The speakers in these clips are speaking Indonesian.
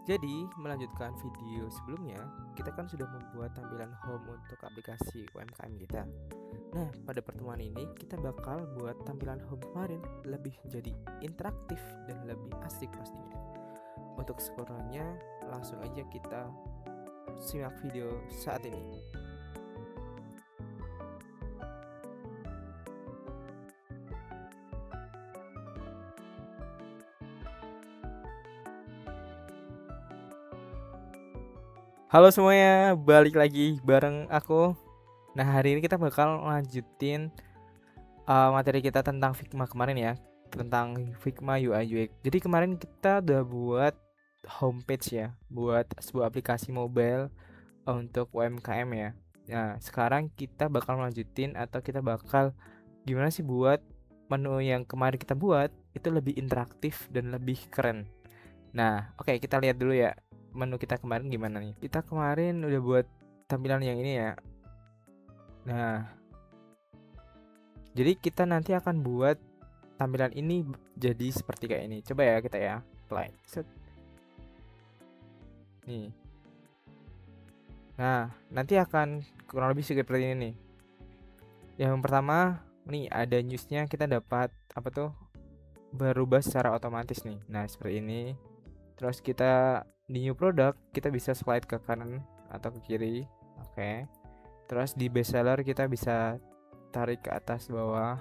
Jadi, melanjutkan video sebelumnya, kita kan sudah membuat tampilan home untuk aplikasi UMKM kita. Nah, pada pertemuan ini kita bakal buat tampilan home kemarin lebih jadi interaktif dan lebih asik pastinya. Untuk skornya, langsung aja kita simak video saat ini. Halo semuanya, balik lagi bareng aku. Nah, hari ini kita bakal lanjutin materi kita tentang Figma kemarin ya, tentang Figma UI UX. Jadi kemarin kita udah buat homepage ya, buat sebuah aplikasi mobile untuk UMKM ya. Nah, sekarang kita bakal lanjutin atau kita bakal gimana sih buat menu yang kemarin kita buat itu lebih interaktif dan lebih keren. Nah, oke, kita lihat dulu ya menu kita kemarin gimana nih. Kita kemarin udah buat tampilan yang ini ya. Nah, jadi kita nanti akan buat tampilan ini jadi seperti kayak ini. Coba ya kita ya play. Set. Nih. Nah, nanti akan kurang lebih seperti ini nih. Yang pertama, nih ada newsnya, kita dapat apa tuh, berubah secara otomatis nih. Nah, seperti ini. Terus kita di new product kita bisa slide ke kanan atau ke kiri. Oke. Terus di bestseller kita bisa tarik ke atas bawah.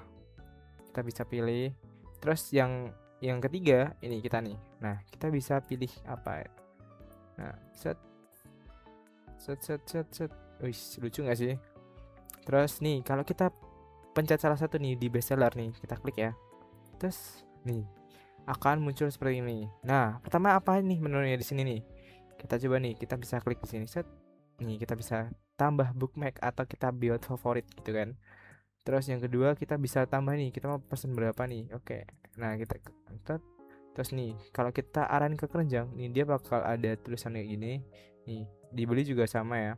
Kita bisa pilih. Terus yang ketiga ini kita nih. Nah, kita bisa pilih apa? Nah, set set set set set. Wih, lucu nggak sih? Terus nih, kalau kita pencet salah satu nih di bestseller nih, kita klik ya. Terus nih akan muncul seperti ini. Nah, pertama apa nih menunya di sini nih? Kita coba nih, kita bisa klik di sini set. Nih, kita bisa tambah bookmark atau kita build favorit gitu kan. Terus yang kedua kita bisa tambah nih, kita mau pesen berapa nih. Oke. Nah, kita terus nih, kalau kita arahin ke keranjang, nih dia bakal ada tulisan kayak gini. Nih, dibeli juga sama ya.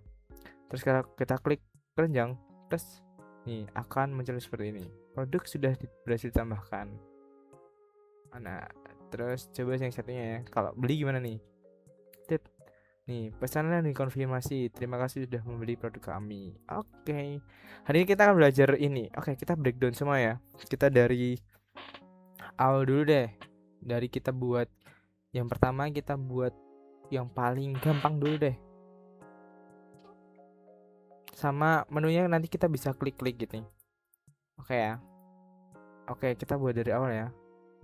Terus kalau kita klik keranjang, terus nih akan muncul seperti ini. Produk sudah berhasil ditambahkan. Nah, terus coba yang satunya ya. Kalau beli gimana nih? Tit. Nih, pesanan dikonfirmasi. Terima kasih sudah membeli produk kami. Oke. Hari ini kita akan belajar ini. Oke, kita breakdown semua ya. Kita dari awal dulu deh. Dari kita buat yang pertama, kita buat yang paling gampang dulu deh. Sama menunya nanti kita bisa klik-klik gitu. Oke ya. Oke, kita buat dari awal ya.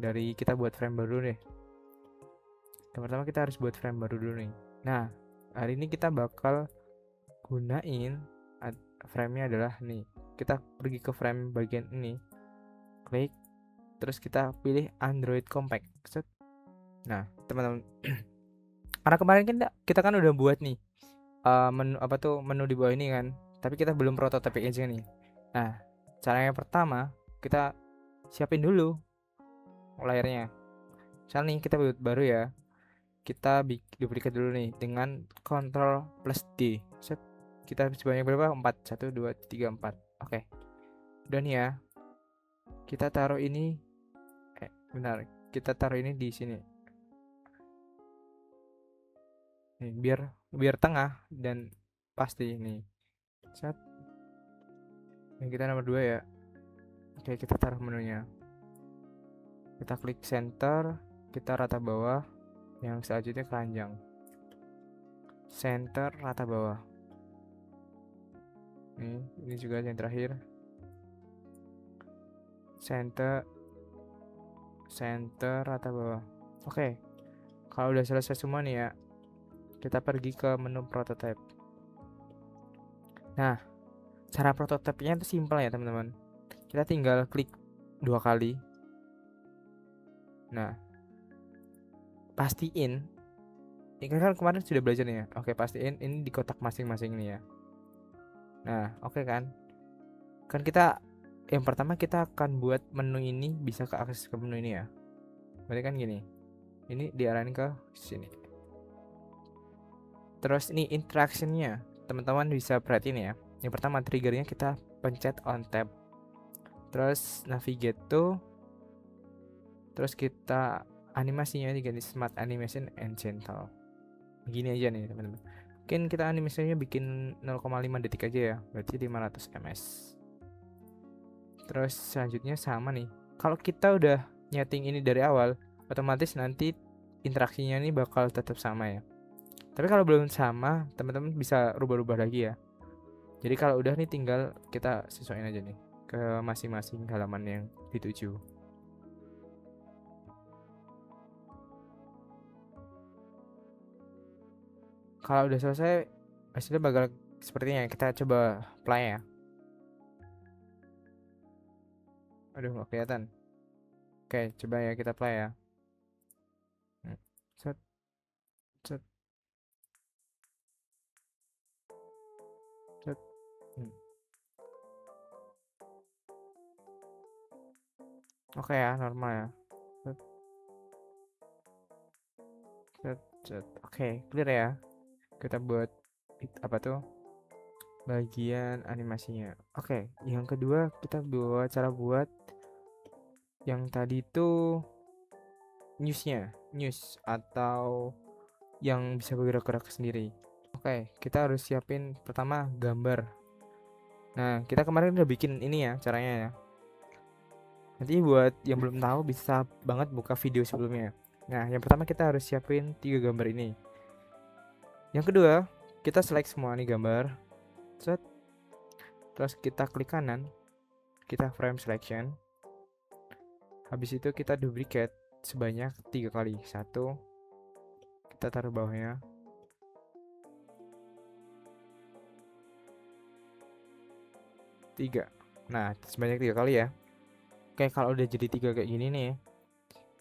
Dari kita buat frame baru deh. Yang pertama kita harus buat frame baru dulu nih. Nah, hari ini kita bakal gunain frame-nya adalah nih. Kita pergi ke frame bagian ini. Klik. Terus kita pilih Android Compact. Set. Nah, teman-teman, karena kemarin kita kan udah buat nih menu apa tuh, menu di bawah ini kan. Tapi kita belum prototype aja nih. Nah, cara yang pertama kita siapin dulu layarnya. Misal nih kita buat baru ya. Kita duplicate dulu nih dengan Ctrl plus D. Set. Kita sebanyak berapa? 4. 1 2 3 4. Oke. Udah nih ya. Kita taruh ini benar. Kita taruh ini di sini. Nih, biar tengah dan pasti nih. Set. Yang kita nomor 2 ya. Oke, kita taruh menunya. Kita klik center, kita rata bawah. Yang selanjutnya keranjang. Center rata bawah. Ini juga yang terakhir. Center rata bawah. Oke. Kalau udah selesai semua nih ya, kita pergi ke menu prototype. Nah, cara prototipenya itu simpel ya teman-teman. Kita tinggal klik 2 kali. Nah, pastiin ini kan kemarin sudah belajar nih ya. Oke, pastiin ini di kotak masing-masing nih ya. Nah, oke kan? Kan kita yang pertama kita akan buat menu ini bisa ke akses ke menu ini ya. Berarti kan gini. Ini diarahin ke sini. Terus ini interaction-nya. Teman-teman bisa perhatiin ya. Yang pertama triggernya kita pencet on tab. Terus navigate to. Terus kita animasinya diganti smart animation and gentle. Gini aja nih teman-teman. Mungkin kita animasinya bikin 0,5 detik aja ya, berarti 500 ms. Terus selanjutnya sama nih, kalau kita udah nyeting ini dari awal, otomatis nanti interaksinya ini bakal tetap sama ya. Tapi kalau belum sama, teman-teman bisa rubah-rubah lagi ya. Jadi kalau udah nih tinggal kita sesuaiin aja nih ke masing-masing halaman yang dituju. Kalau udah selesai, hasilnya bakal sepertinya. Kita coba play ya. Aduh, nggak kelihatan. Oke, coba ya kita play ya. Set, set, set. Oke ya, normal ya. Set, set, set. Oke, clear ya. Kita buat apa tuh? Bagian animasinya. Oke, yang kedua kita buat cara buat yang tadi itu news atau yang bisa bergerak-gerak sendiri. Oke, kita harus siapin pertama gambar. Nah, kita kemarin udah bikin ini ya caranya ya. Nanti buat yang belum tahu bisa banget buka video sebelumnya. Nah, yang pertama kita harus siapin 3 gambar ini. Yang kedua, kita select semua nih gambar. Set. Terus kita klik kanan, kita frame selection. Habis itu kita duplicate sebanyak 3 kali. 1, kita taruh bawahnya. 3. Nah, sebanyak 3 kali ya. Oke, kalau udah jadi 3 kayak gini nih,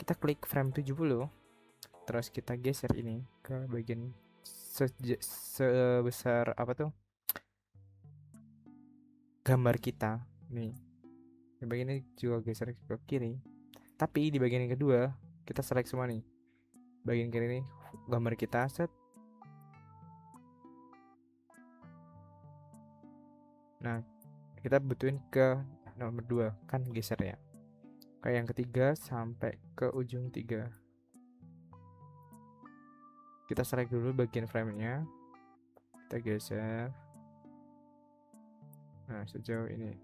kita klik frame 70. Terus kita geser ini ke bagian sebesar apa tuh? Gambar kita. Nih. Di bagian ini juga geser ke kiri. Tapi di bagian yang kedua, kita select semua nih. Bagian kiri nih gambar kita, set. Nah, kita butuhin ke nomor 2, kan geser ya. Kayak yang ketiga sampai ke ujung 3. Kita select dulu bagian frame-nya. Kita geser. Nah, sejauh ini.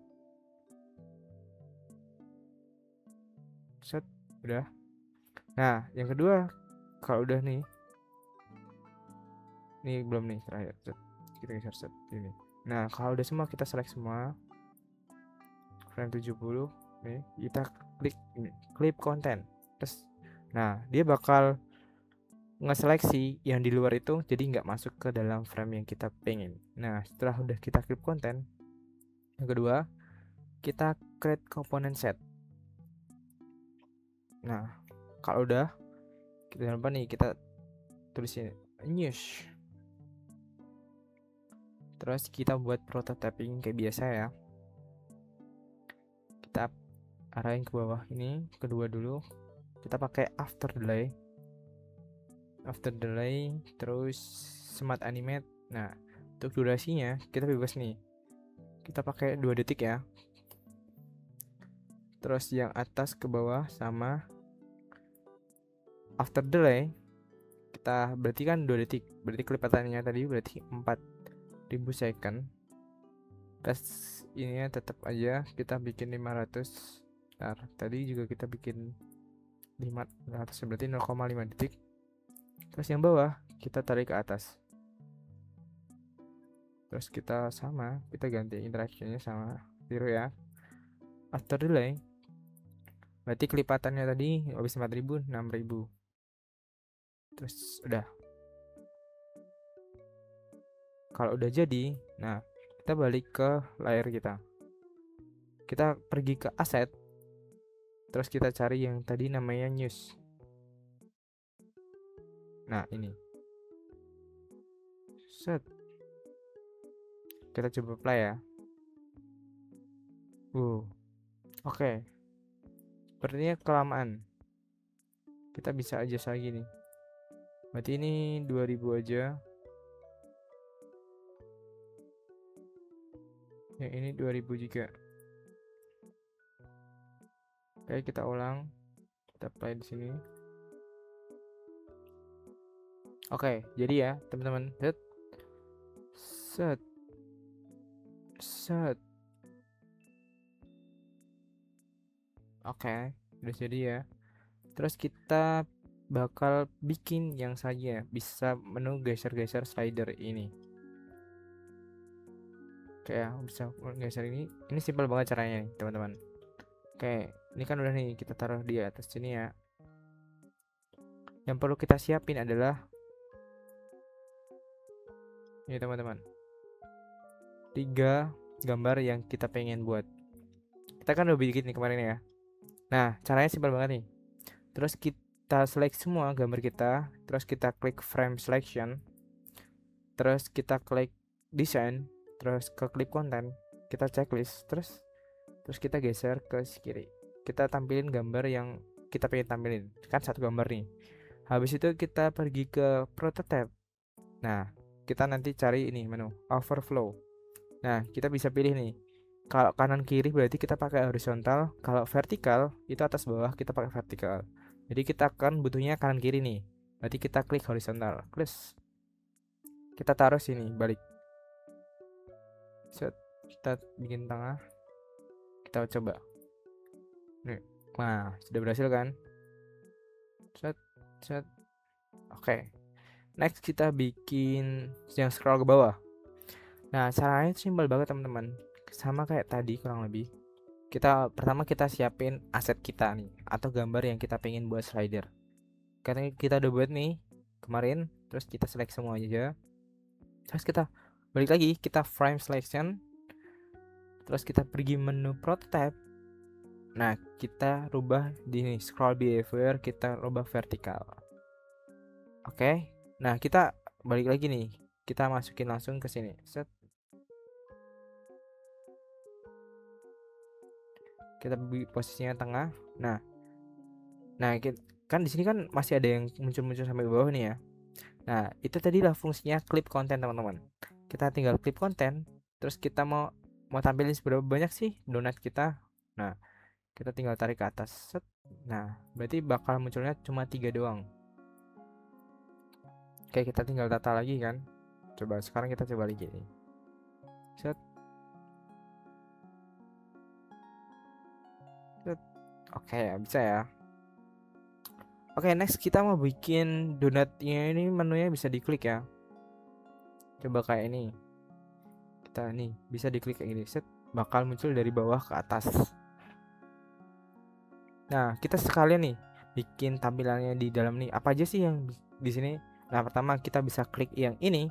Set, udah. Nah, yang kedua, kalau udah nih. Nih belum nih terakhir. Set. Kita geser set ini. Nah, kalau udah semua kita select semua. Frame 70 nih, kita klik ini, clip content. Terus nah, dia bakal ngeseleksi yang di luar itu jadi nggak masuk ke dalam frame yang kita pengen. Nah, setelah udah kita clip content, yang kedua kita create component set. Nah, kalau udah kita jangan lupa nih kita tulisin news. Terus kita buat prototyping kayak biasa ya. Kita arahin ke bawah ini, kedua dulu. Kita pakai after delay, terus smart animate. Nah, untuk durasinya kita bebas nih. Kita pakai 2 detik ya. Terus yang atas ke bawah sama after delay kita berarti kan 2 detik. Berarti kelipatannya tadi berarti 4000 second. Terus ininya tetap aja kita bikin 500. Nah, tadi juga kita bikin 500 berarti 0,5 detik. Terus yang bawah kita tarik ke atas. Terus kita sama, kita ganti interactionnya sama 0 ya. After delay berarti kelipatannya tadi habis 4000 6000. Terus udah. Kalau udah jadi, nah kita balik ke layar kita. Kita pergi ke aset. Terus kita cari yang tadi namanya news. Nah, ini. Set. Kita coba play ya. Oke. Sepertinya kelamaan. Kita bisa aja lagi nih. Berarti ini 2000 aja. Yang ini 2000 juga. Oke, kita ulang. Kita play di sini. Oke, jadi ya teman-teman, set set set. Oke, udah jadi ya. Terus kita bakal bikin yang saja bisa menu geser-geser slider ini. Kayak bisa geser ini. Ini simpel banget caranya nih, teman-teman. Oke, ini kan udah nih kita taruh di atas sini ya. Yang perlu kita siapin adalah ini teman-teman. 3 gambar yang kita pengen buat. Kita kan udah bikin nih kemarin ya. Nah, caranya simpel banget nih. Terus kita select semua gambar kita, terus kita klik frame selection, terus kita klik design, terus ke clip content, kita checklist, terus kita geser ke kiri. Kita tampilin gambar yang kita pengen tampilin. Kan satu gambar nih. Habis itu kita pergi ke prototype. Nah, kita nanti cari ini menu overflow. Nah, kita bisa pilih nih. Kalau kanan kiri berarti kita pakai horizontal, kalau vertikal itu atas bawah kita pakai vertikal. Jadi kita akan butuhnya kanan kiri nih. Berarti kita klik horizontal. Plus kita taruh sini balik. Set, kita bikin tengah. Kita coba. Nih. Nah, sudah berhasil kan? Set, set. Oke. Next kita bikin yang scroll ke bawah. Nah, caranya simpel banget teman-teman. Sama kayak tadi kurang lebih. Pertama kita siapin aset kita nih atau gambar yang kita pengen buat slider. Karena kita udah buat nih kemarin, terus kita select semua aja. Terus kita balik lagi, kita frame selection. Terus kita pergi menu prototype. Nah, kita rubah di nih, scroll behavior, kita rubah vertikal. Oke. Nah, kita balik lagi nih. Kita masukin langsung ke sini. Set. Kita posisinya tengah. Nah, kan di sini kan masih ada yang muncul-muncul sampai bawah nih ya. Nah, itu tadi lah fungsinya clip content teman-teman. Kita tinggal clip content, terus kita mau tampilin seberapa banyak sih donat kita. Nah, kita tinggal tarik ke atas. Set. Nah, berarti bakal munculnya cuma 3 doang. Oke, kita tinggal tata lagi kan. Coba sekarang kita coba lagi nih. Set. Set. Oke, bisa ya. Oke, next kita mau bikin donatnya ini, menunya bisa diklik ya. Coba kayak ini. Kita nih bisa diklik kayak gini. Set, bakal muncul dari bawah ke atas. Nah, kita sekalian nih bikin tampilannya di dalam nih. Apa aja sih yang di sini? Nah, pertama kita bisa klik yang ini.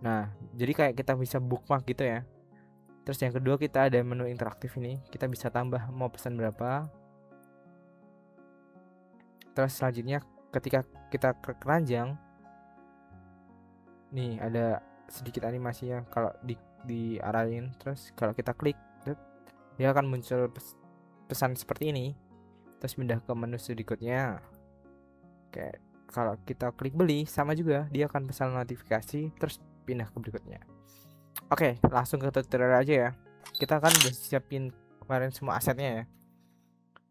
Nah, jadi kayak kita bisa bookmark gitu ya. Terus yang kedua kita ada menu interaktif ini. Kita bisa tambah mau pesan berapa. Terus selanjutnya ketika kita ke keranjang, nih ada sedikit animasi yang kalau diarahin. Terus kalau kita klik, dia akan muncul pesan seperti ini. Terus pindah ke menu berikutnya. Kayak kalau kita klik beli sama juga, dia akan pesan notifikasi terus pindah ke berikutnya. Oke, langsung ke tutorial aja ya. Kita kan udah siapin kemarin semua asetnya ya.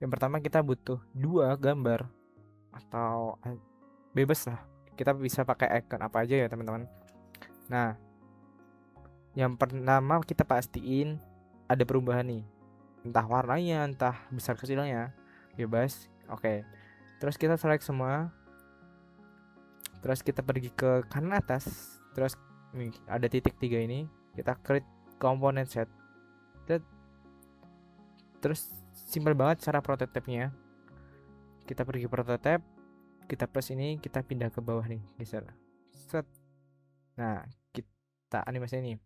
Yang pertama kita butuh 2 gambar atau bebas lah. Kita bisa pakai icon apa aja ya teman-teman. Nah, yang pertama kita pastiin ada perubahan nih. Entah warnanya, entah besar kecilnya, bebas. Oke. Terus kita select semua. Terus kita pergi ke kanan atas. Terus nih, ada titik 3 ini. Kita create component set. Terus simpel banget cara prototipenya. Kita pergi prototype, kita plus ini, kita pindah ke bawah nih, geser. Set. Nah, kita animasi ini.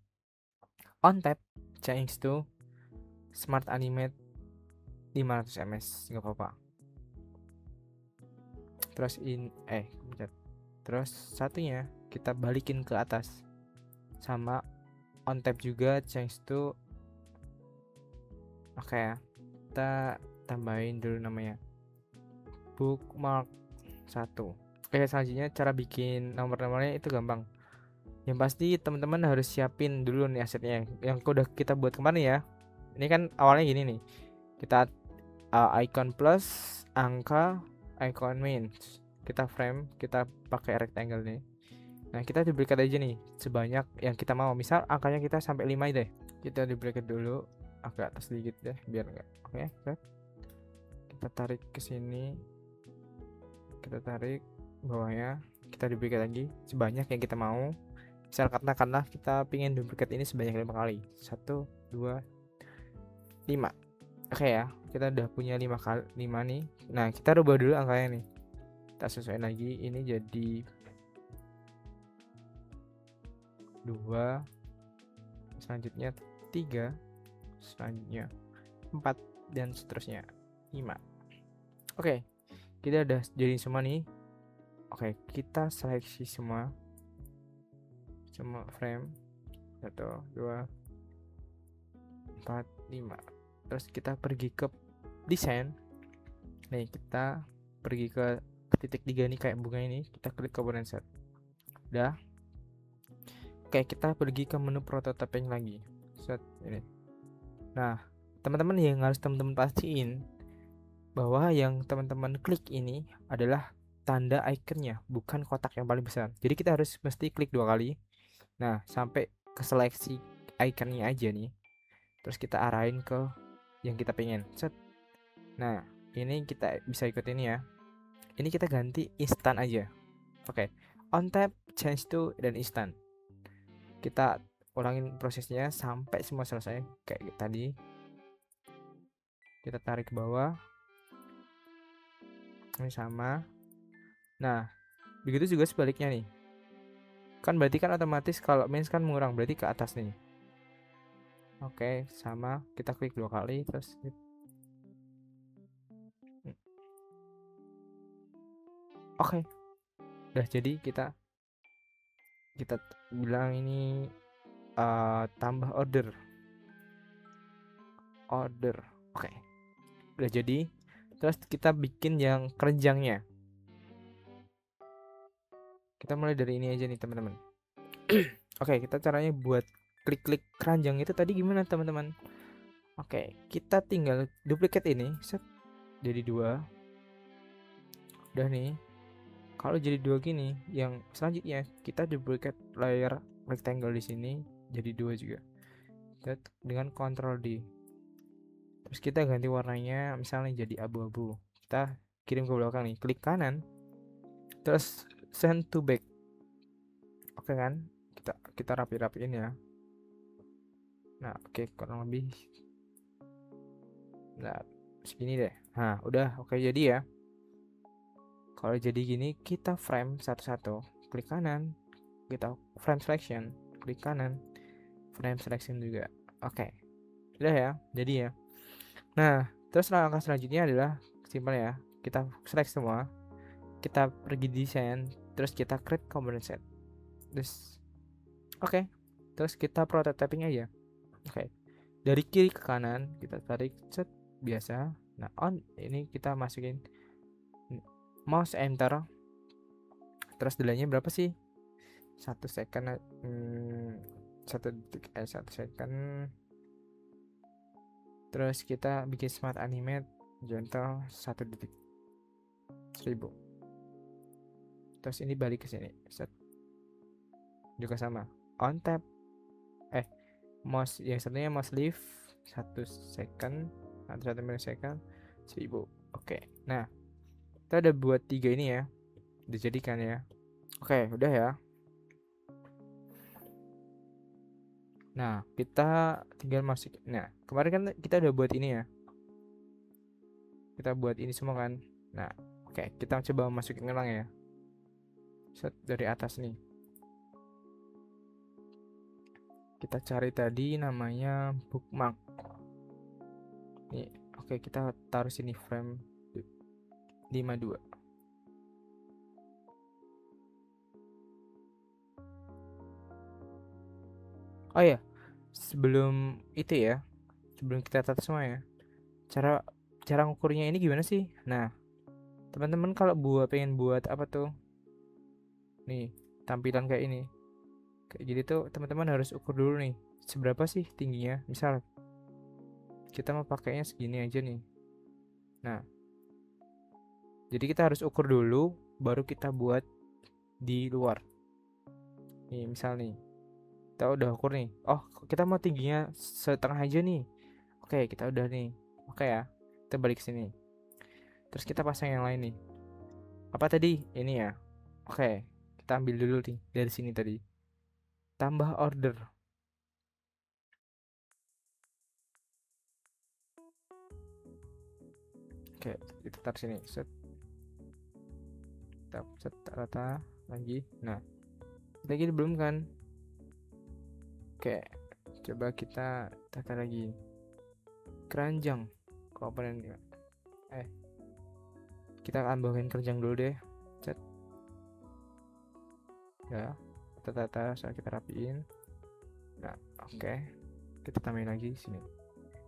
On tap, change to smart animate 500 ms, nggak apa-apa. Terus terus satunya kita balikin ke atas. Sama on tap juga change to. Oke ya. Kita tambahin dulu namanya bookmark 1. Oke, selanjutnya cara bikin nomor-nomornya itu gampang. Yang pasti teman-teman harus siapin dulu nih asetnya yang udah kita buat kemarin ya. Ini kan awalnya gini nih. Kita icon plus, angka, icon min. kita frame, kita pakai rectangle nih. Nah, kita duplicate aja nih sebanyak yang kita mau. Misal angkanya kita sampai 5 deh. Kita duplicate dulu agak atas sedikit deh biar enggak. Oke, kita tarik ke sini. Kita tarik bawahnya, kita duplicate lagi sebanyak yang kita mau. Misal katakanlah kita pingin duplicate ini sebanyak 5 kali. 1 2 5. Oke ya, kita udah punya 5 kali 5 nih. Nah, kita rubah dulu angkanya nih. Kita sesuaiin lagi, ini jadi 2, selanjutnya 3, selanjutnya 4, dan seterusnya 5. Oke, kita udah jadi semua nih. Oke, kita seleksi semua frame. 1 2 4 5. Terus kita pergi ke desain. Nih, kita pergi ke titik 3 nih kayak bunga ini, kita klik component set. Udah. Oke, kita pergi ke menu prototyping lagi. Set ini. Nah, teman-teman yang harus teman-teman pastiin bahwa yang teman-teman klik ini adalah tanda ikonnya, bukan kotak yang paling besar. Jadi kita harus mesti klik 2 kali. Nah, sampai ke seleksi ikonnya aja nih. Terus kita arahin ke yang kita pengen. Set. Nah, ini kita bisa ikut ini ya. Ini kita ganti instan aja. Oke. On tap, change to, dan instan. Kita ulangin prosesnya sampai semua selesai kayak tadi. Kita tarik ke bawah. Ini sama. Nah, begitu juga sebaliknya nih. Kan berarti kan otomatis kalau minus kan mengurang, berarti ke atas nih. Oke, sama. Kita klik 2 kali terus oke. Udah jadi kita bilang ini tambah order. Oke. Udah jadi. Terus kita bikin yang keranjangnya. Kita mulai dari ini aja nih, teman-teman. Oke, kita caranya buat klik-klik keranjang itu tadi gimana, teman-teman? Oke, kita tinggal duplicate ini, set, jadi 2. Udah nih. Kalau jadi 2 gini, yang selanjutnya kita duplicate layer rectangle di sini jadi 2 juga. Set, dengan Ctrl D. Terus kita ganti warnanya, misalnya jadi abu-abu. Kita kirim ke belakang nih, klik kanan. Terus send to back. Oke kan? Kita rapi-rapiin ya. Nah, oke, kurang lebih nah segini deh. Nah, udah oke jadi ya. Kalau jadi gini, kita frame satu-satu, klik kanan, kita frame selection, klik kanan, frame selection juga. Oke. Udah ya, jadi ya. Nah, terus langkah selanjutnya adalah simpel ya. Kita select semua. Kita pergi desain, terus kita create component set. Terus oke. Terus kita prototyping aja. Oke. Dari kiri ke kanan kita tarik set biasa. Nah, on ini kita masukin mouse enter. Terus delaynya berapa sih? 1 second 1 detik 1 second. Terus kita bikin smart animate gentle 1 detik 1000. Terus ini balik ke sini. Set. Juga sama. On tap. Mouse yang satunya mouse lift 1 second atau 1 millisecond 1000. Oke. Nah, kita udah buat 3 ini ya. Dijadikan ya. Oke, udah ya. Nah, kita tinggal masuk. Nah, kemarin kan kita udah buat ini ya. Kita buat ini semua kan. Nah, oke, kita coba masukin ulang ya. Set dari atas nih. Kita cari tadi namanya bookmark. Nih, oke, kita taruh sini frame 52. Oh ya, sebelum itu ya, sebelum kita tata semua ya, cara ngukurnya ini gimana sih? Nah, teman-teman kalau pengen buat apa tuh? Nih, tampilan kayak ini. Kayak gitu tuh teman-teman harus ukur dulu nih, seberapa sih tingginya. Misal kita mau pakainya segini aja nih. Nah, jadi kita harus ukur dulu baru kita buat di luar. Nih misal nih kita udah ukur nih, oh kita mau tingginya setengah aja nih. Oke, kita udah nih. Oke ya, kita balik sini. Terus kita pasang yang lain nih. Apa tadi? Ini ya. Oke, kita ambil dulu nih dari sini tadi. Tambah order. Oke, kita taruh sini. Set, set rata lagi. Nah, lagi belum kan? Oke, coba kita tata lagi. Keranjang komponen kita tambahin keranjang dulu deh. Set. Ya, kita tata, kita rapiin. Nah, oke. Kita tambahin lagi sini.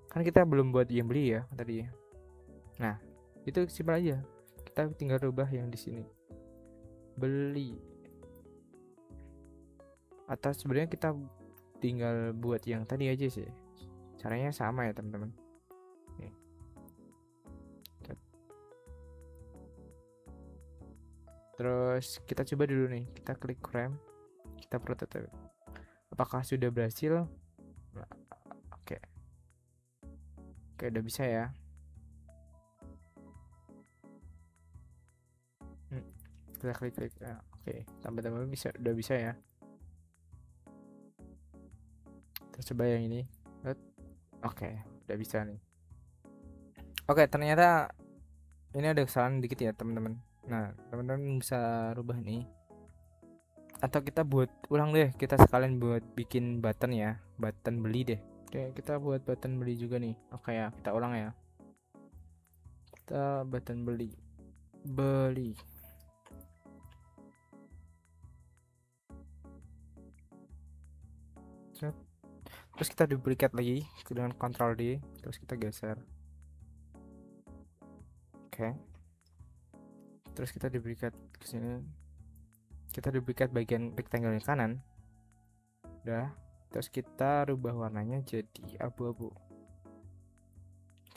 Kan kita belum buat yang beli ya tadi. Nah, itu simpel aja. Kita tinggal rubah yang di sini. Beli. Atau sebenarnya kita tinggal buat yang tadi aja sih. Caranya sama ya, teman-teman. Nih. Terus kita coba dulu nih. Kita klik frame. Kita prototype. Apakah sudah berhasil? Nah, oke. Oke, udah bisa ya. Kita klik. Nah, oke, tambah bisa, udah bisa ya. Terus coba yang ini. Oke, udah bisa nih. Oke, ternyata ini ada kesalahan dikit ya, teman-teman. Nah, teman-teman bisa rubah nih. Atau kita buat ulang deh. Kita sekalian buat bikin button ya. Button beli deh. Oke, kita buat button beli juga nih. Oke ya, kita ulang ya. Kita button beli. Beli. Terus kita duplicate lagi dengan Ctrl D. Terus kita geser. Oke. Terus kita duplicate ke sini. Kita duplicate bagian rectangle yang kanan. Udah. Terus kita rubah warnanya jadi abu-abu.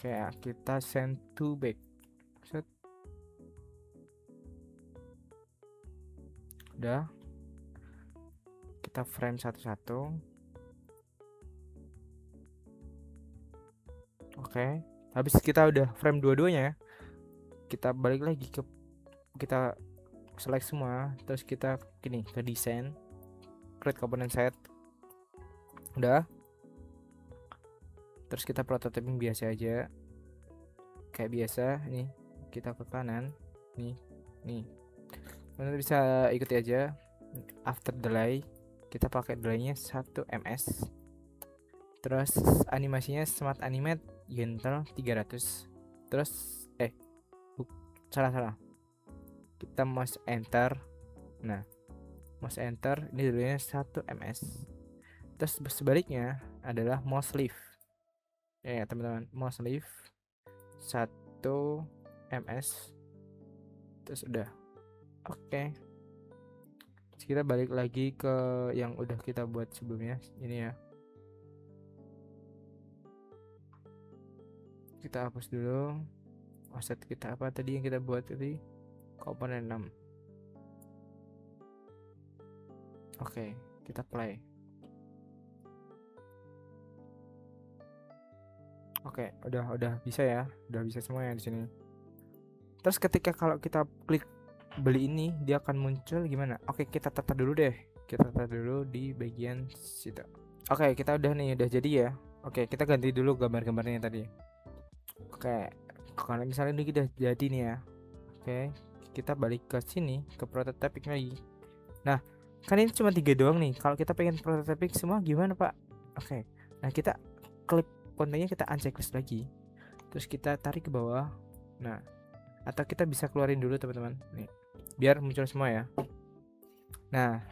Kayak kita send to back. Set. Udah. Kita frame satu-satu. Oke. Habis kita udah frame dua-duanya, kita balik lagi ke kita select semua, terus kita gini ke desain, create component set. Udah. Terus kita prototyping biasa aja. Kayak biasa nih, kita ke kanan. Nih. Kalian bisa ikuti aja. After delay, kita pakai delaynya 1 ms. Terus animasinya smart animate gentle 300. Terus salah. Kita mouse enter. Nah, mouse enter ini delaynya 1 ms. Terus sebaliknya adalah mouse lift. Ya, teman-teman, mouse lift 1 ms. Terus udah. Oke. Terus kita balik lagi ke yang udah kita buat sebelumnya. Ini ya. Kita hapus dulu. Offset kita apa tadi yang kita buat tadi? Komponen 6. Oke, kita play. Oke, udah bisa ya. Udah bisa semua ya di sini. Terus ketika kalau kita klik beli ini, dia akan muncul gimana? Oke, kita tata dulu deh. Kita tata dulu di bagian situ. Oke, kita udah nih, udah jadi ya. Oke, kita ganti dulu gambar-gambarnya tadi. Oke, kalau misalnya ini udah jadi nih ya. Oke, kita balik ke sini, ke prototyping lagi. Nah, kan ini cuma 3 doang nih. Kalau kita pengen prototyping semua gimana, Pak? Oke. Nah, kita klik kontennya, kita unchecklist lagi. Terus kita tarik ke bawah. Nah, atau kita bisa keluarin dulu, teman-teman. Nih, biar muncul semua ya. Nah,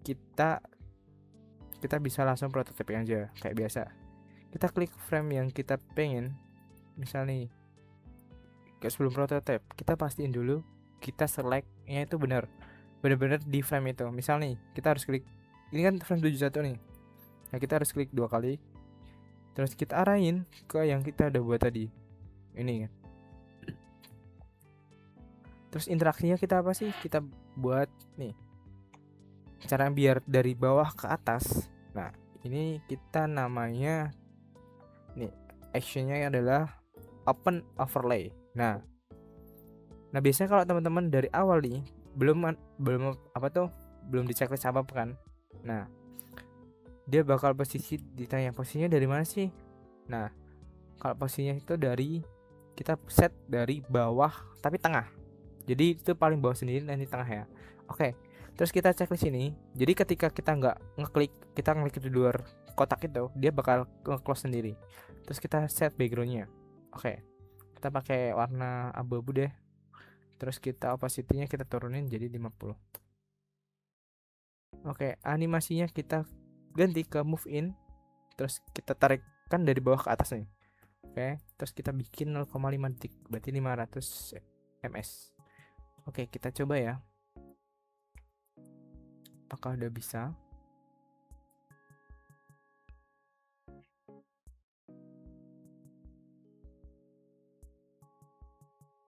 kita bisa langsung prototyping aja kayak biasa. Kita klik frame yang kita pengen. Misal nih, sebelum prototype, kita pastiin dulu kita selectnya itu benar-benar di frame itu. Misal nih, kita harus klik, ini kan frame 71 nih. Nah, kita harus klik 2 kali. Terus kita arahin ke yang kita udah buat tadi. Ini kan. Terus interaksinya kita apa sih? Kita buat nih cara biar dari bawah ke atas. Nah, ini kita namanya nih, actionnya adalah open overlay. Nah, biasanya kalau teman-teman dari awal nih belum apa tuh, belum di checklist apa kan. Nah, dia bakal ditanya posisinya dari mana sih. Nah, kalau posisinya itu dari, kita set dari bawah tapi tengah. Jadi itu paling bawah sendiri, nanti tengah ya. Oke. Terus kita checklist ini. Jadi ketika kita nggak ngeklik, kita ngeklik di luar kotak itu, dia bakal nge-close sendiri. Terus kita set backgroundnya. Oke. Kita pakai warna abu-abu deh. Terus kita opacity-nya kita turunin jadi 50. Oke, animasinya kita ganti ke move in. Terus kita tarikkan dari bawah ke atas nih. Oke, terus kita bikin 0,5 detik, berarti 500 ms. Oke, kita coba ya. Apakah udah bisa?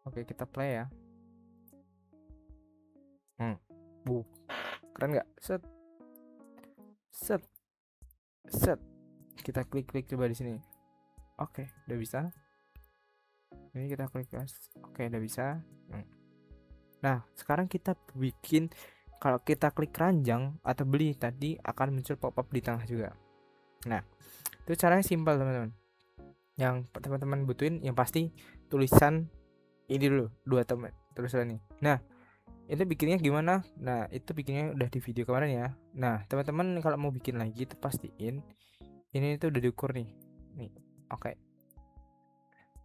Oke, kita play ya. Keren nggak? Set, set, set. Kita klik coba di sini. Oke, udah bisa. Ini kita klik gas. Oke, udah bisa. Nah, sekarang kita bikin, kalau kita klik keranjang atau beli tadi akan muncul pop-up di tengah juga. Nah, itu caranya simpel teman-teman. Yang teman-teman butuhin yang pasti tulisan ini dulu, 2 teman tulisan ini. Nah, itu bikinnya gimana? Nah, itu bikinnya udah di video kemarin ya. Nah, teman-teman kalau mau bikin lagi itu pastiin ini itu udah diukur nih. Nih, oke.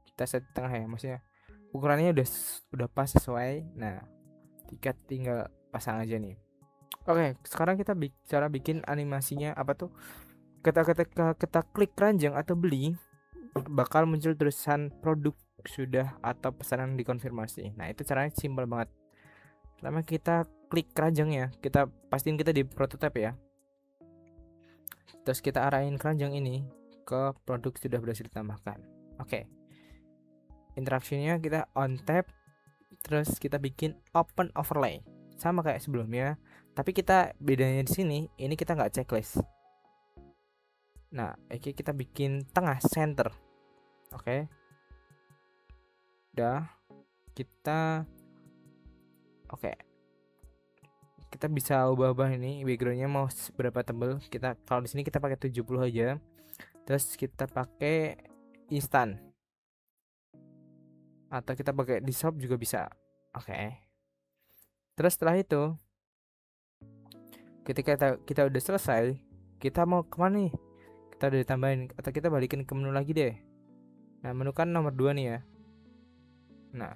Kita set tengah ya, maksudnya ukurannya udah pas sesuai. Nah, tinggal pasang aja nih. Oke, sekarang kita cara bikin animasinya apa tuh? Kita klik keranjang atau beli, bakal muncul tulisan produk sudah atau pesanan dikonfirmasi. Nah, itu caranya simpel banget. Pertama kita klik keranjangnya, kita pastiin kita di prototype ya. Terus kita arahin keranjang ini ke produk sudah berhasil ditambahkan. Oke. Interaksinya kita on tap, terus kita bikin open overlay sama kayak sebelumnya, tapi kita bedanya di sini, ini kita nggak checklist. Nah, oke, kita bikin tengah center. Oke. Udah. Kita kita bisa ubah-ubah ini backgroundnya mau seberapa tebal. Kita kalau di sini kita pakai 70 aja. Terus kita pakai instan atau kita pakai di shop juga bisa. Oke. Terus setelah itu ketika kita udah selesai, kita mau kemana nih? Kita udah ditambahin atau kita balikin ke menu lagi deh. Nah, menu kan nomor 2 nih ya. Nah,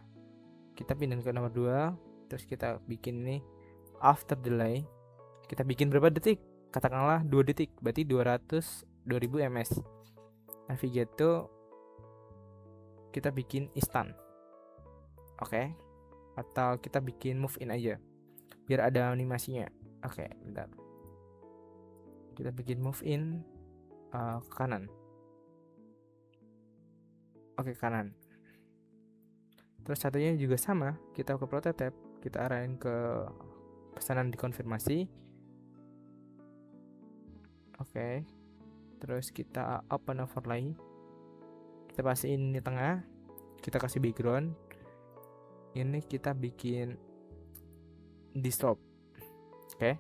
kita pindah ke nomor 2. Terus kita bikin ini after delay. Kita bikin berapa detik? Katakanlah 2 detik, berarti 2000 ms. Navigator kita bikin instan. Oke. Atau kita bikin move in aja biar ada animasinya. Oke, bentar. Kita bikin move in ke kanan. Oke, kanan. Terus satunya juga sama, kita ke prototype, kita arahin ke pesanan dikonfirmasi. Oke. Terus kita open overlay. Kita pastiin di tengah. Kita kasih background. Ini kita bikin di slope. Oke.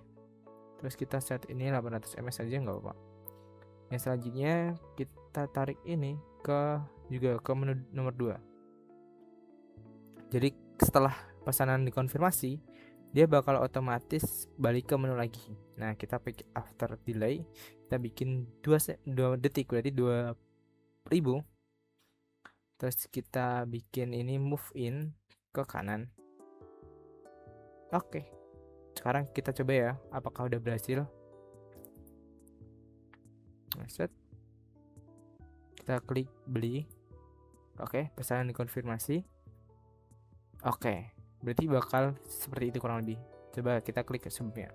Terus kita set ini 800 ms aja nggak apa-apa. Yang selanjutnya kita tarik ini juga ke menu nomor 2. Jadi setelah pesanan dikonfirmasi, dia bakal otomatis balik ke menu lagi. Nah, kita pakai after delay, kita bikin 2 detik berarti 2000. Terus kita bikin ini move in ke kanan. Oke. Sekarang kita coba ya, apakah udah berhasil. Set. Kita klik beli. Oke, pesanan dikonfirmasi. Oke, berarti bakal seperti itu kurang lebih. Coba kita klik ke sebelumnya.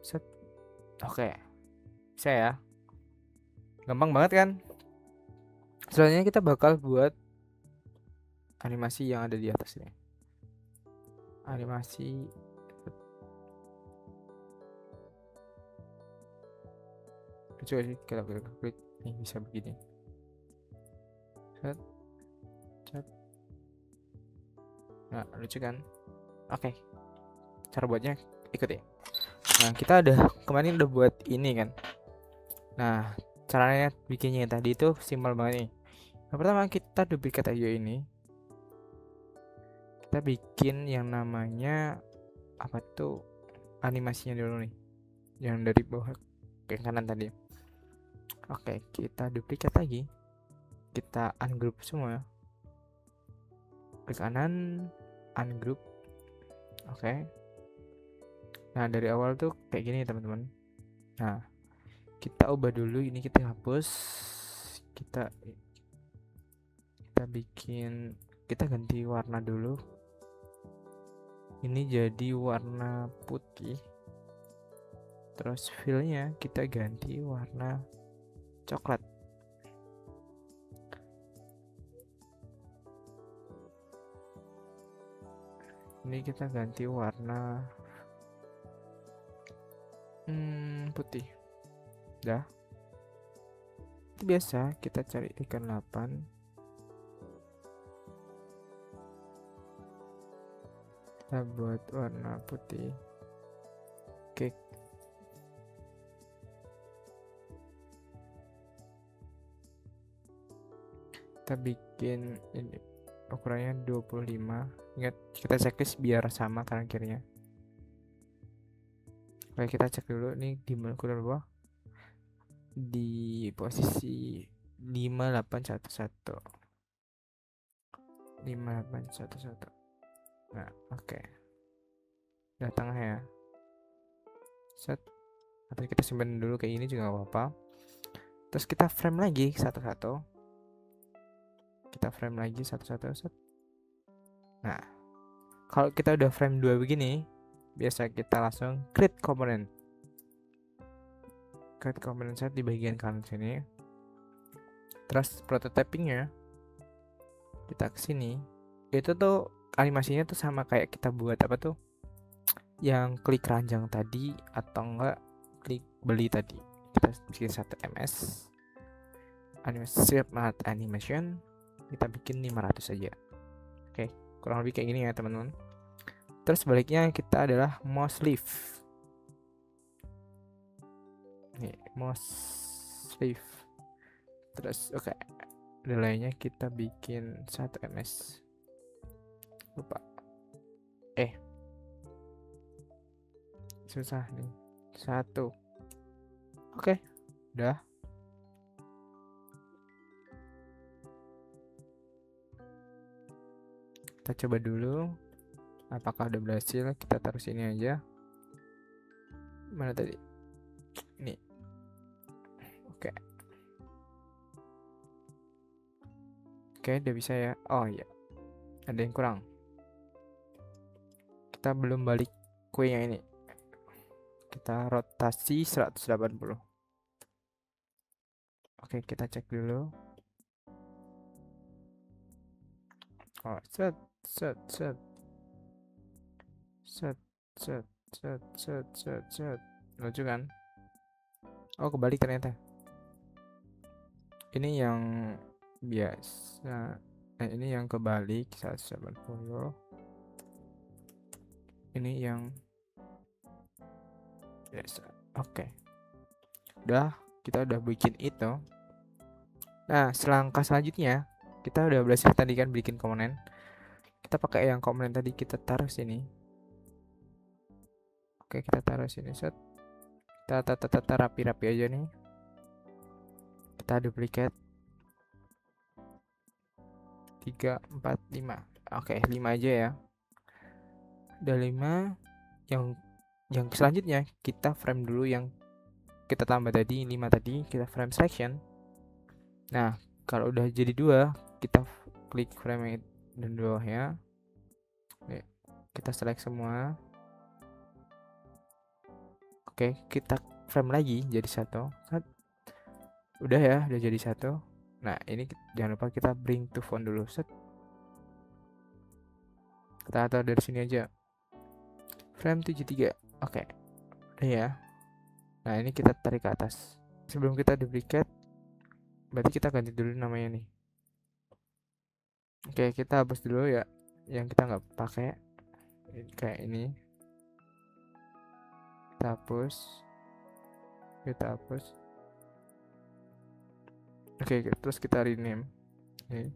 Set. Oke. Bisa ya. Gampang banget kan? Selanjutnya kita bakal buat animasi yang ada di atas ini. animasi. Lucu sih kalau kita klik nih bisa begini. Set, set. Nah, lucu kan? Oke. Cara buatnya ikut ya. Nah, kita kemarin udah buat ini kan. Nah, caranya bikinnya tadi itu simpel banget nih. Yang pertama kita duplicate aja ini. Kita bikin yang namanya apa tuh, animasinya dulu nih. Yang dari bawah ke kanan tadi. Oke, kita duplicate lagi. Kita ungroup semua. Klik kanan, ungroup. Oke. Nah, dari awal tuh kayak gini teman-teman. Nah, kita ubah dulu ini, kita hapus. Kita bikin, kita ganti warna dulu. Ini jadi warna putih. Terus fillnya kita ganti warna coklat. Ini kita ganti warna putih. Dah. Itu biasa kita cari ikan 8. Kita buat warna putih. Oke. Kita bikin ini ukurannya 25. Ingat kita checklist biar sama kanan kirinya. Oke, kita cek dulu nih di ukuran bawah di posisi 5811. 5811. Nah, oke. Udah tengah ya. Set. Atau kita simpan dulu kayak ini juga gak apa-apa. Terus kita frame lagi satu-satu. Kita frame lagi satu-satu. Set. Nah, kalau kita udah frame 2 begini, biasa kita langsung create component. Create component set di bagian kanan sini. Terus prototypingnya kita ke sini. Itu tuh animasinya tuh sama kayak kita buat apa tuh, yang klik keranjang tadi atau enggak klik beli tadi. Kita bikin 1 ms animation, kita bikin 500 aja. Oke, kurang lebih kayak gini ya teman-teman. Terus baliknya kita adalah mouse leaf. Nih, mouse leaf. Terus oke. Delaynya kita bikin 1 ms. Lupa. Susah nih. 1. Oke, udah. Kita coba dulu apakah udah berhasil. Kita taruh sini aja. Mana tadi? Ini. Oke. Oke, udah bisa ya. Oh iya, ada yang kurang. Kita belum balik kue yang ini. Kita rotasi 180. Oke, kita cek dulu. Oh, set. Lucu kan? Oh, kebalik ternyata. Ini yang biasa. Ini yang kebalik 180. Ini yang biasa. Oke. Kita udah bikin itu. Nah, selangkah selanjutnya kita udah berhasil tadi kan bikin komponen. Kita pakai yang komponen tadi, kita taruh sini. Oke, kita taruh sini. Set. Kita tata rapi-rapi aja nih. Kita duplicate 3, 4, 5. Oke, 5 aja ya. Udah 5. Yang selanjutnya kita frame dulu yang kita tambah tadi, 5 tadi, kita frame selection. Nah, kalau udah jadi 2, kita klik frame dan bawahnya. Kita select semua. Oke, kita frame lagi jadi 1. Udah ya, udah jadi 1. Nah, ini jangan lupa kita bring to font dulu. Set. Kita atur dari sini aja. frame 73. Oke. Udah ya. Nah, ini kita tarik ke atas. Sebelum kita duplicate, berarti kita ganti dulu namanya nih. Oke, kita hapus dulu ya yang kita nggak pakai. Kayak ini. Kita hapus. Oke, terus kita rename. Oke.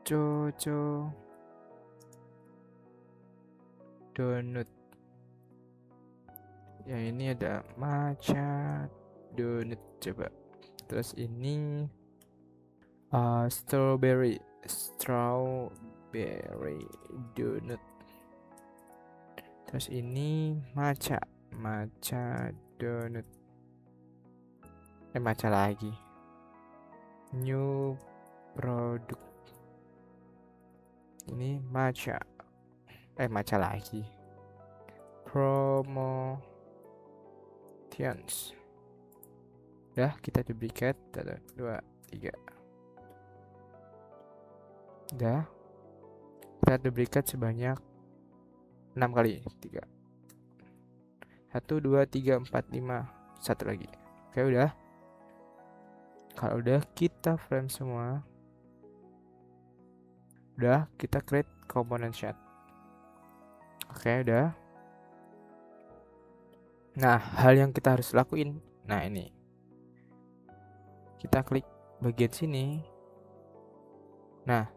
Coco donut. Yang ini ada matcha donut, coba. Terus ini strawberry donut. Terus ini matcha donut. Matcha lagi. New product. Ini matcha. Matcha lagi. Promotions. Udah, kita duplicate. 1, 2, 3. Udah. Kita duplicate sebanyak 6 kali. 3. 1, 2, 3, 4, 5. 1 lagi. Oke, udah. Kalau udah, kita frame semua. Udah, kita create component shot. Oke, udah. Nah, hal yang kita harus lakuin, nah ini. Kita klik bagian sini. Nah,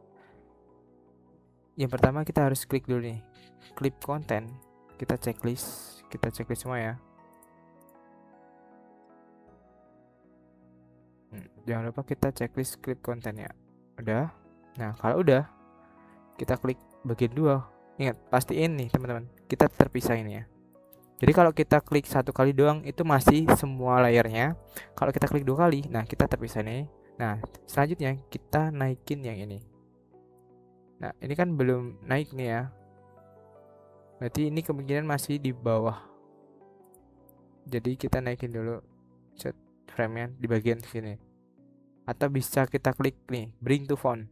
yang pertama kita harus klik dulu nih, clip content. Kita checklist semua ya. Jangan lupa kita checklist clip content ya. Udah. Nah, kalau udah, kita klik bagian 2. Ingat, pastiin nih teman-teman, kita terpisah ini ya. Jadi kalau kita klik 1 kali doang itu masih semua layernya. Kalau kita klik 2 kali, nah kita terpisah nih. Nah, selanjutnya kita naikin yang ini. Nah, ini kan belum naik nih ya. Berarti ini kemungkinan masih di bawah. Jadi kita naikin dulu set frame-nya di bagian sini. Atau bisa kita klik nih, bring to font.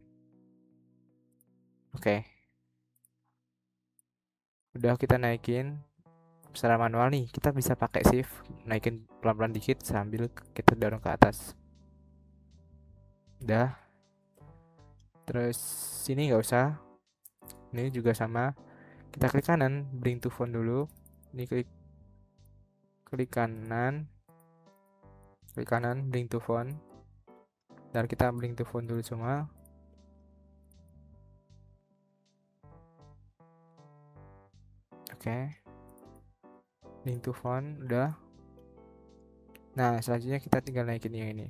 Oke. Udah kita naikin secara manual nih, kita bisa pakai shift naikin pelan-pelan dikit sambil kita dorong ke atas. Udah. Terus sini nggak usah. Ini juga sama. Kita klik kanan, bring to font dulu. Ini klik kanan, bring to font. Dan kita bring to font dulu semua. Oke. Bring to font udah. Nah, selanjutnya kita tinggal naikin yang ini.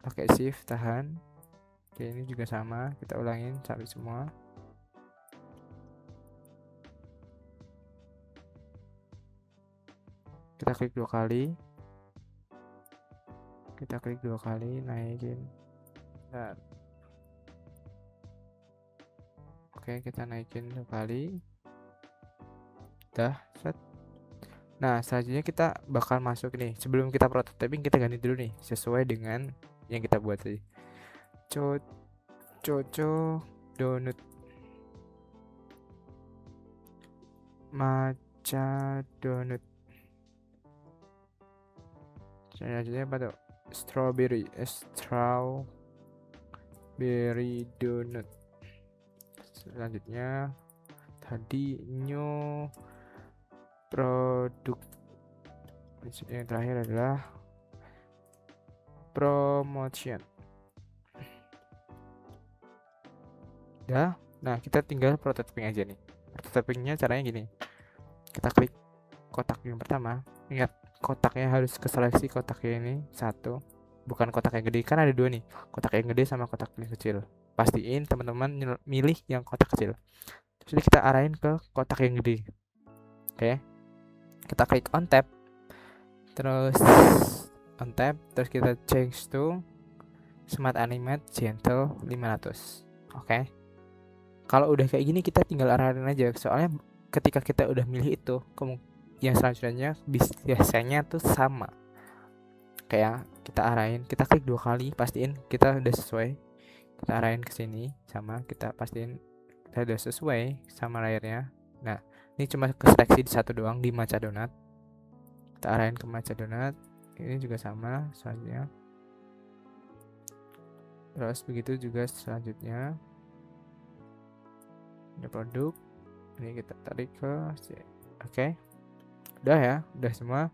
Pakai shift tahan. Oke, ini juga sama, kita ulangin sampai semua. Kita klik 2 kali. Naikin. Dan oke, kita naikin 2 kali. Udah, set. Nah, selanjutnya kita bakal masuk nih. Sebelum kita prototyping, kita ganti dulu nih sesuai dengan yang kita buat tadi. Coco donut matcha donut. Selanjutnya apa tuh? Strawberry donut. Selanjutnya tadi new produk. Yang terakhir adalah promotion. Udah. Nah, kita tinggal prototyping aja nih. Prototypingnya caranya gini. Kita klik kotak yang pertama. Ingat, kotaknya harus keseleksi kotaknya ini 1. Bukan kotak yang gede, kan ada 2 nih. Kotak yang gede sama kotak yang kecil. Pastiin teman-teman milih yang kotak kecil. Terus kita arahin ke kotak yang gede. Oke. Kita klik on tab. Terus kita change to smart animate gentle 500. Oke. Kalau udah kayak gini kita tinggal arahin aja. Soalnya ketika kita udah milih itu, yang selanjutnya biasanya tuh sama. Kayak kita arahin, kita klik 2 kali, pastiin kita udah sesuai. Kita arahin ke sini sama, kita pastiin kita udah sesuai sama layarnya. Nah, ini cuma keseleksi di satu doang, di Matcha Donut. Kita arahin ke Matcha Donut. Ini juga sama selanjutnya. Terus begitu juga selanjutnya. Ada produk. Ini kita tarik ke oke. Udah ya, udah semua.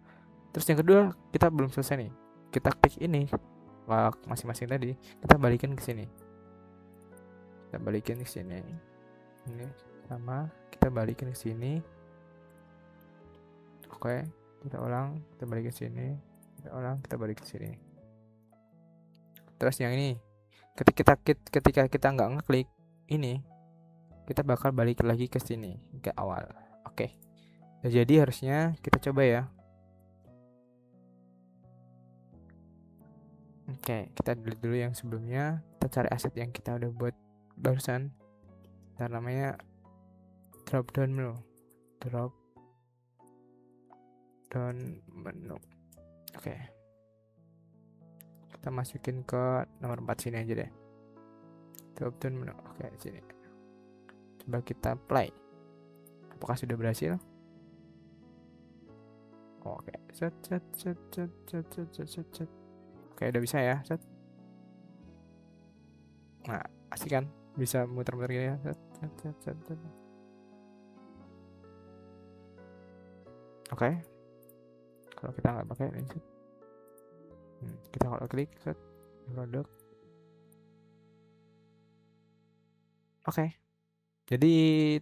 Terus yang kedua, kita belum selesai nih. Kita klik ini masing-masing tadi, kita balikin ke sini. Kita balikin ke sini. Ini sama, kita balikin ke sini. Oke, kita ulang, kita balik ke sini. Kita ulang, kita balik ke sini. Terus yang ini, ketika kita nggak ngeklik ini, kita bakal balik lagi ke sini ke awal. Oke. Nah, jadi harusnya kita coba ya. Oke, kita delete dulu yang sebelumnya. Kita cari aset yang kita udah buat barusan. Ntar namanya drop down menu. Drop down menu. Oke. Kita masukin ke nomor 4 sini aja deh. Drop down menu. Oke, sini. Coba kita play. Apakah sudah berhasil? Oke. Set. Oke, udah bisa ya. Set. Nah, asik kan? Bisa muter-muter gini ya. Set. Oke. Kalau kita nggak pakai ini, set. Kita kalau klik set produk. Oke. Jadi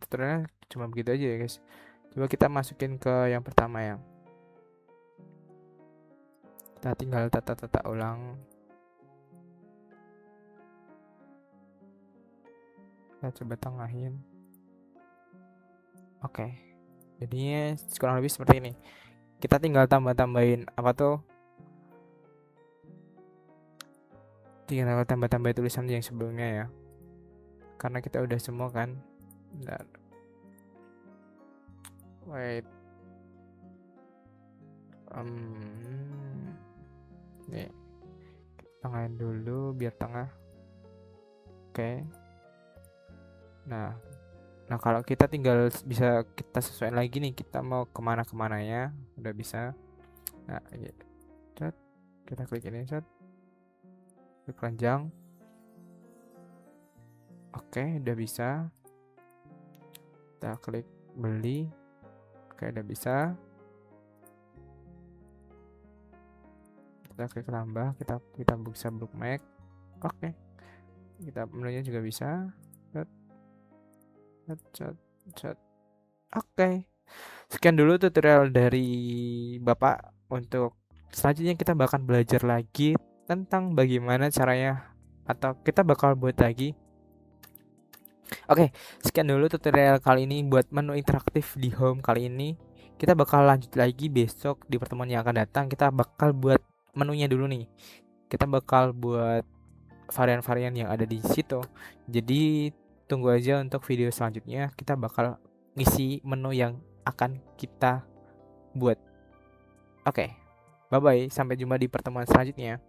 tutorialnya cuma begitu aja ya guys. Coba kita masukin ke yang pertama ya. Kita tinggal tata ulang. Kita coba tengahin. Oke. Jadinya kurang lebih seperti ini. Kita tinggal tambahin apa tuh? Tinggal tambah tulisan yang sebelumnya ya. Karena kita udah semua kan. Bentar. Wait. Nih. Tengahin dulu biar tengah. Oke. Nah kalau kita tinggal bisa kita sesuaikan lagi nih, kita mau kemana-kemananya udah bisa. Nah, set, kita klik ini, set, klik panjang. Oke, udah bisa. Kita klik beli. Oke, udah bisa. Kita klik tambah, kita bisa bookmark. Oke, kita menunya juga bisa. Set. Oke. Sekian dulu tutorial dari Bapak. Untuk selanjutnya kita bakal belajar lagi tentang bagaimana caranya, atau kita bakal buat lagi. Oke, sekian dulu tutorial kali ini buat menu interaktif di home kali ini. Kita bakal lanjut lagi besok di pertemuan yang akan datang. Kita bakal buat menunya dulu nih. Kita bakal buat varian-varian yang ada di situ. Jadi tunggu aja untuk video selanjutnya. Kita bakal ngisi menu yang akan kita buat. Oke, bye bye. Sampai jumpa di pertemuan selanjutnya.